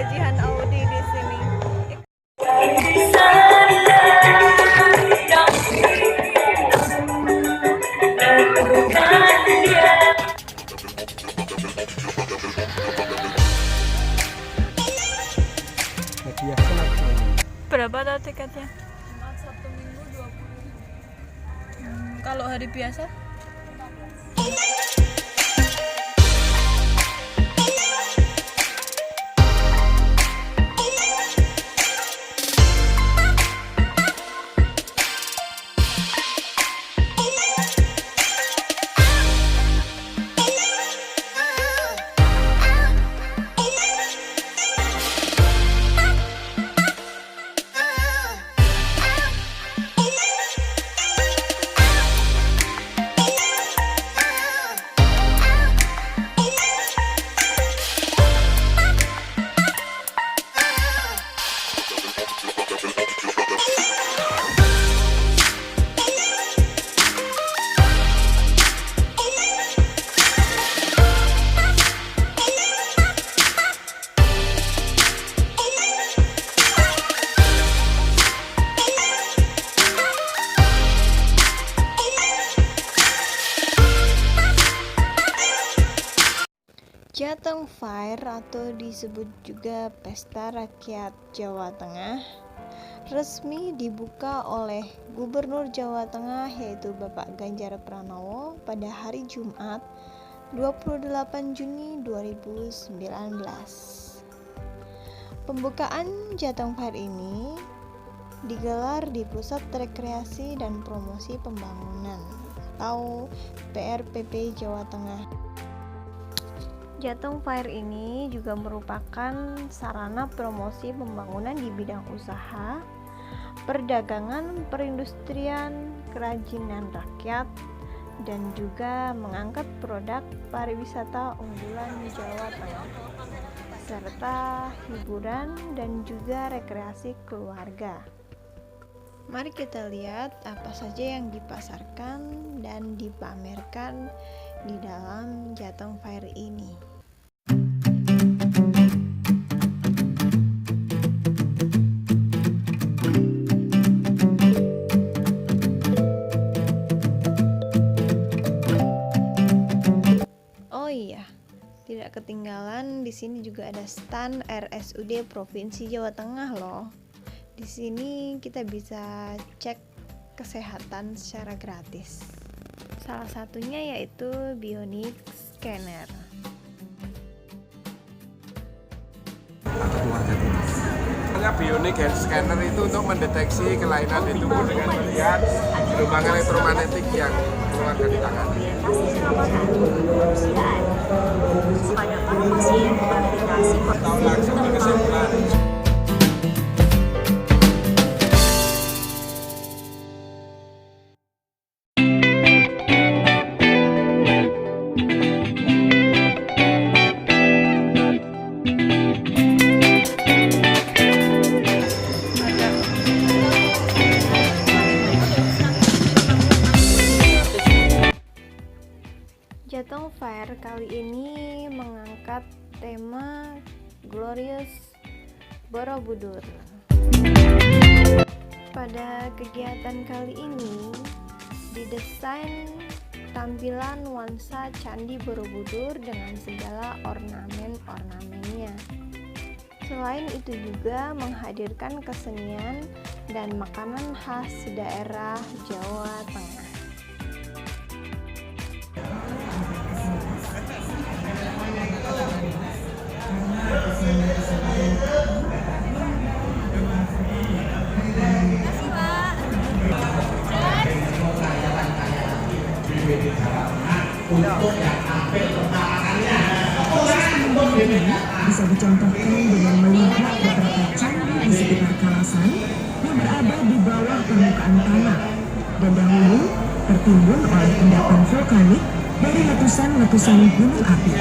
Jihan Audi di sini. Berapa tuh tiketnya? Sabtu Minggu 20.000. Kalau hari biasa? Jateng Fair atau disebut juga Pesta Rakyat Jawa Tengah resmi dibuka oleh Gubernur Jawa Tengah yaitu Bapak Ganjar Pranowo pada hari Jumat 28 Juni 2019. Pembukaan Jateng Fair ini digelar di Pusat Rekreasi dan Promosi Pembangunan atau PRPP Jawa Tengah. Jateng Fair ini juga merupakan sarana promosi pembangunan di bidang usaha, perdagangan, perindustrian, kerajinan rakyat, dan juga mengangkat produk pariwisata unggulan Jawa Tengah, serta hiburan dan juga rekreasi keluarga. Mari kita lihat apa saja yang dipasarkan dan dipamerkan di dalam Jateng Fair ini. Oh iya, tidak ketinggalan di sini juga ada stand RSUD Provinsi Jawa Tengah loh. Di sini kita bisa cek kesehatan secara gratis. Salah satunya yaitu Bionic Scanner. Bionic Scanner itu untuk mendeteksi kelainan di tubuh dengan melihat gelombang elektromagnetik yang keluar dari tangan. Pada para pasien beraplikasi Langsung ke kesimpulan. Jateng Fair kali ini mengangkat tema Glorious Borobudur. Pada kegiatan kali ini didesain tampilan nuansa Candi Borobudur dengan segala ornamen-ornamennya. Selain itu juga menghadirkan kesenian dan makanan khas daerah Jawa Tengah. Bisa dicontohkan dengan melihat beberapa candi di sekitar kawasan yang berada di bawah permukaan tanah dan dahulu tertimbun oleh endapan vulkanik dari letusan-letusan gunung api.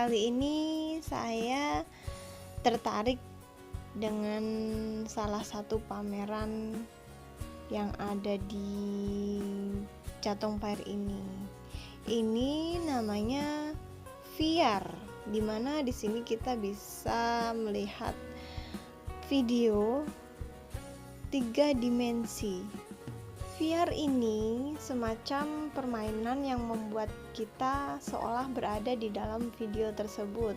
kali ini saya tertarik dengan salah satu pameran yang ada di Jatong Fair ini. Ini namanya VR, dimana di sini kita bisa melihat video 3 dimensi. VR ini semacam permainan yang membuat kita seolah berada di dalam video tersebut.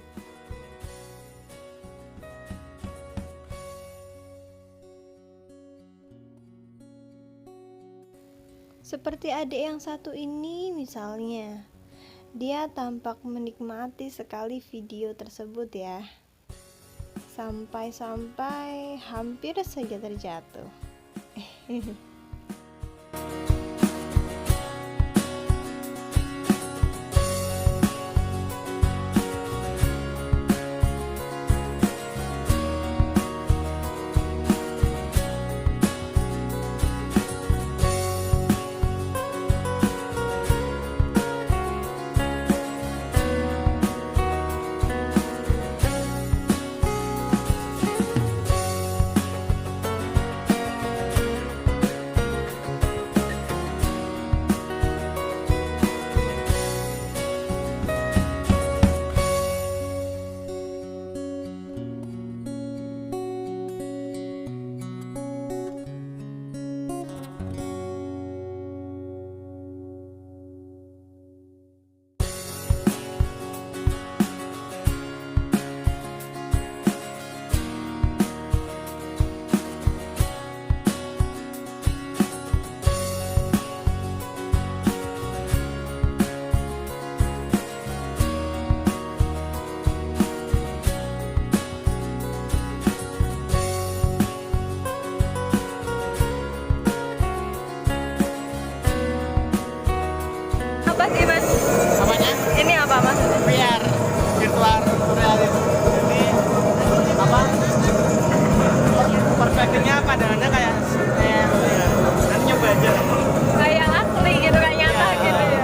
Seperti adik yang satu ini misalnya, dia tampak menikmati sekali video tersebut ya. Sampai-sampai hampir saja terjatuh. Apa sih mas? Apanya? Ini apa mas? VR, virtual reality. Jadi apa? Perspektifnya pandangannya kayak nanti nyoba aja. Kayak asli gitu, kayak nyata gitu ya.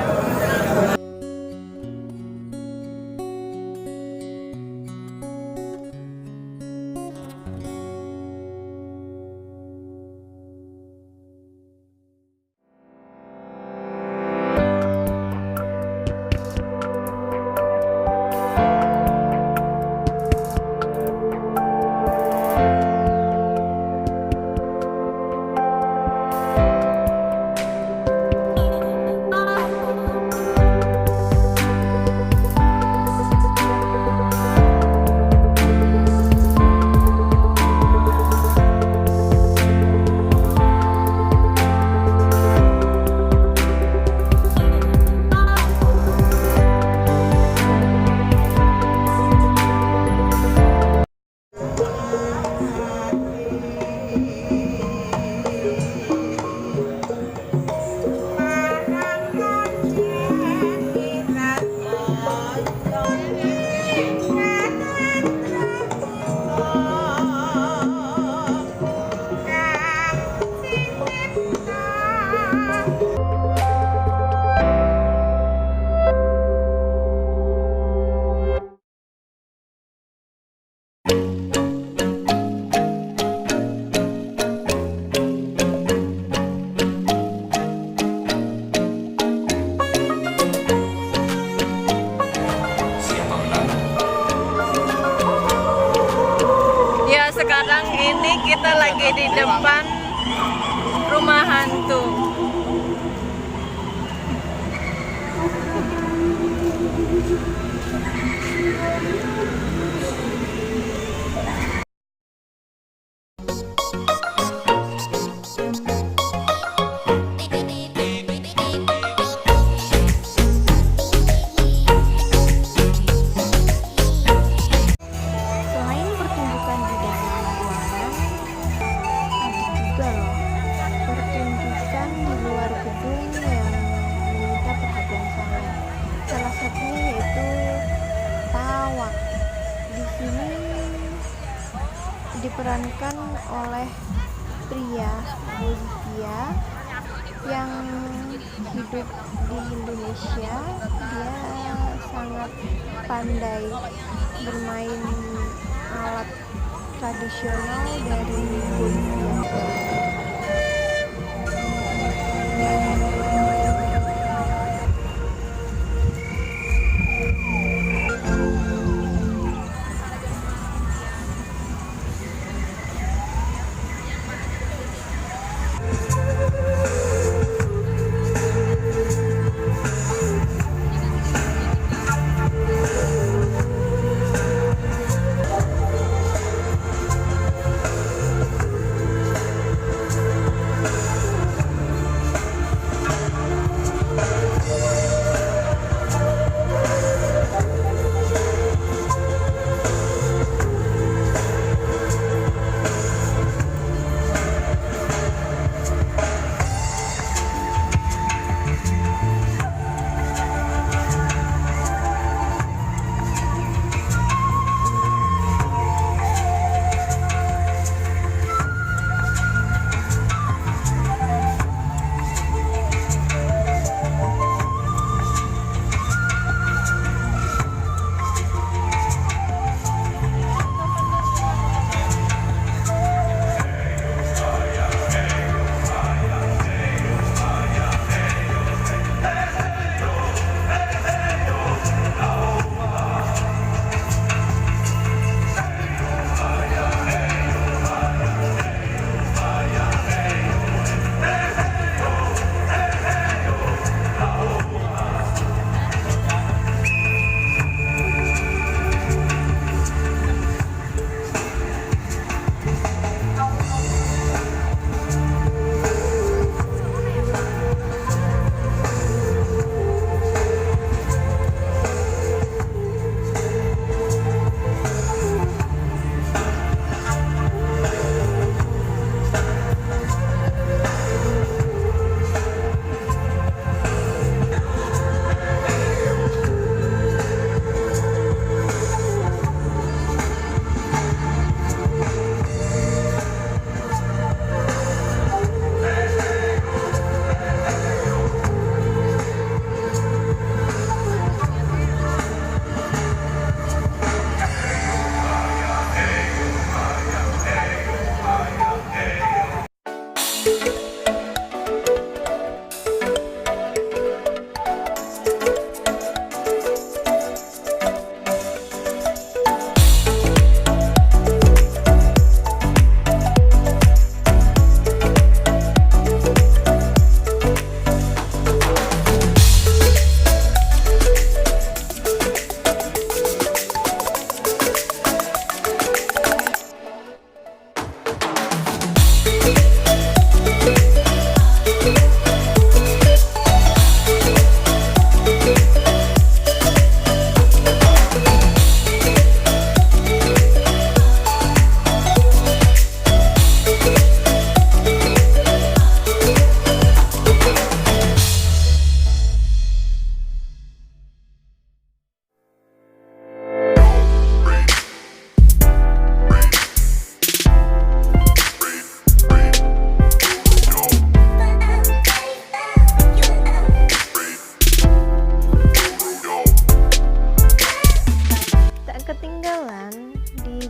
Sekarang ini kita lagi di depan rumah hantu. Selain pertunjukan di dalam ruangan, ada juga loh pertunjukan di luar gedung yang menyita perhatian saya. Salah satunya yaitu tawak. Di sini diperankan oleh pria Bolivia yang hidup di Indonesia. Dia sangat pandai bermain alat tradisional dari Bugis.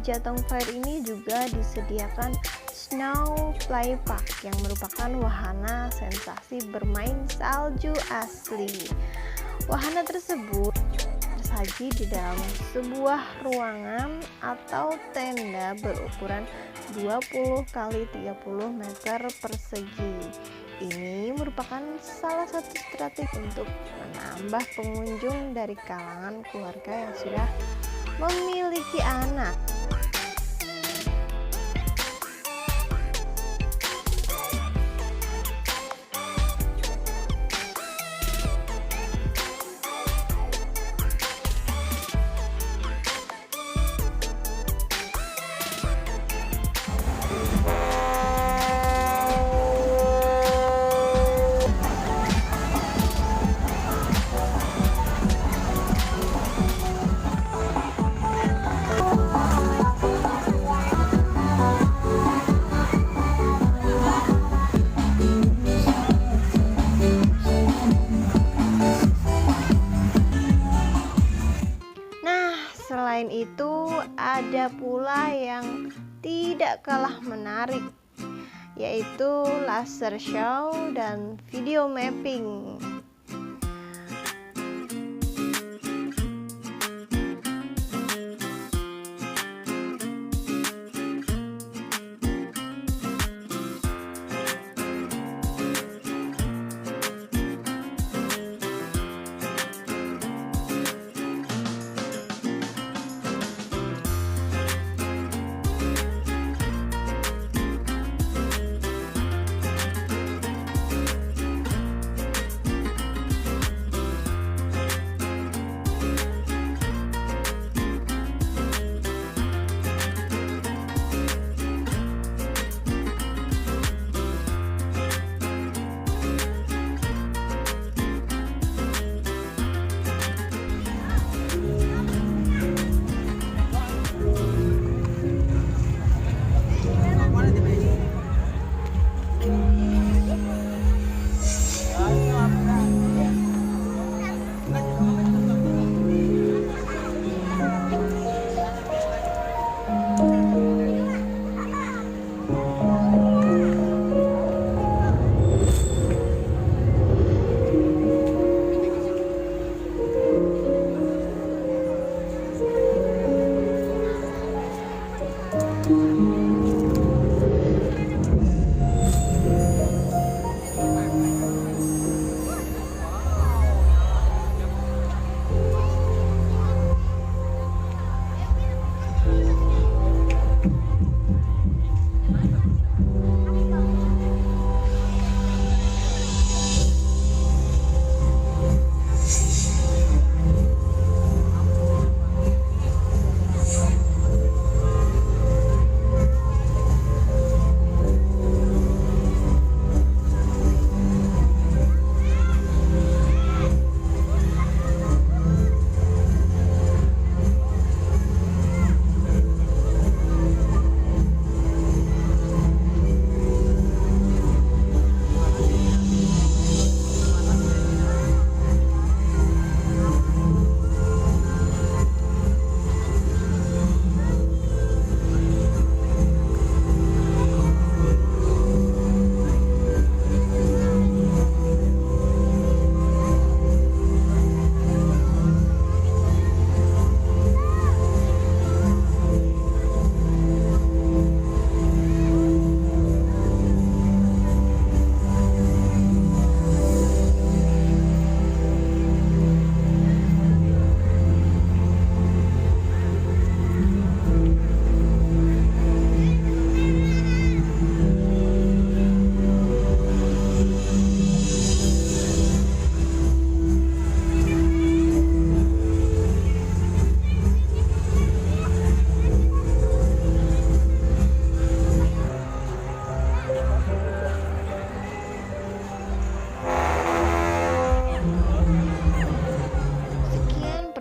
Jateng Fair ini juga disediakan Snow Play Park yang merupakan wahana sensasi bermain salju asli. Wahana tersebut tersaji di dalam sebuah ruangan atau tenda berukuran 20 x 30 meter persegi. Ini merupakan salah satu strategi untuk menambah pengunjung dari kalangan keluarga yang sudah memiliki anak. tidak kalah menarik, yaitu laser show dan video mapping.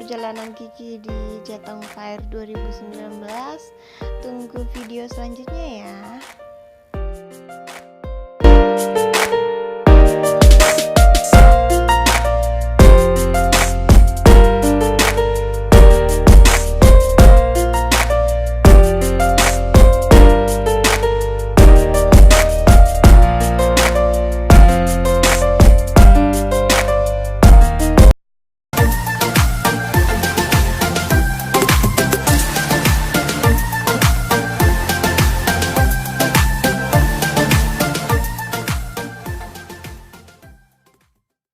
Perjalanan Kiki di Jateng Fair 2019. Tunggu video selanjutnya ya.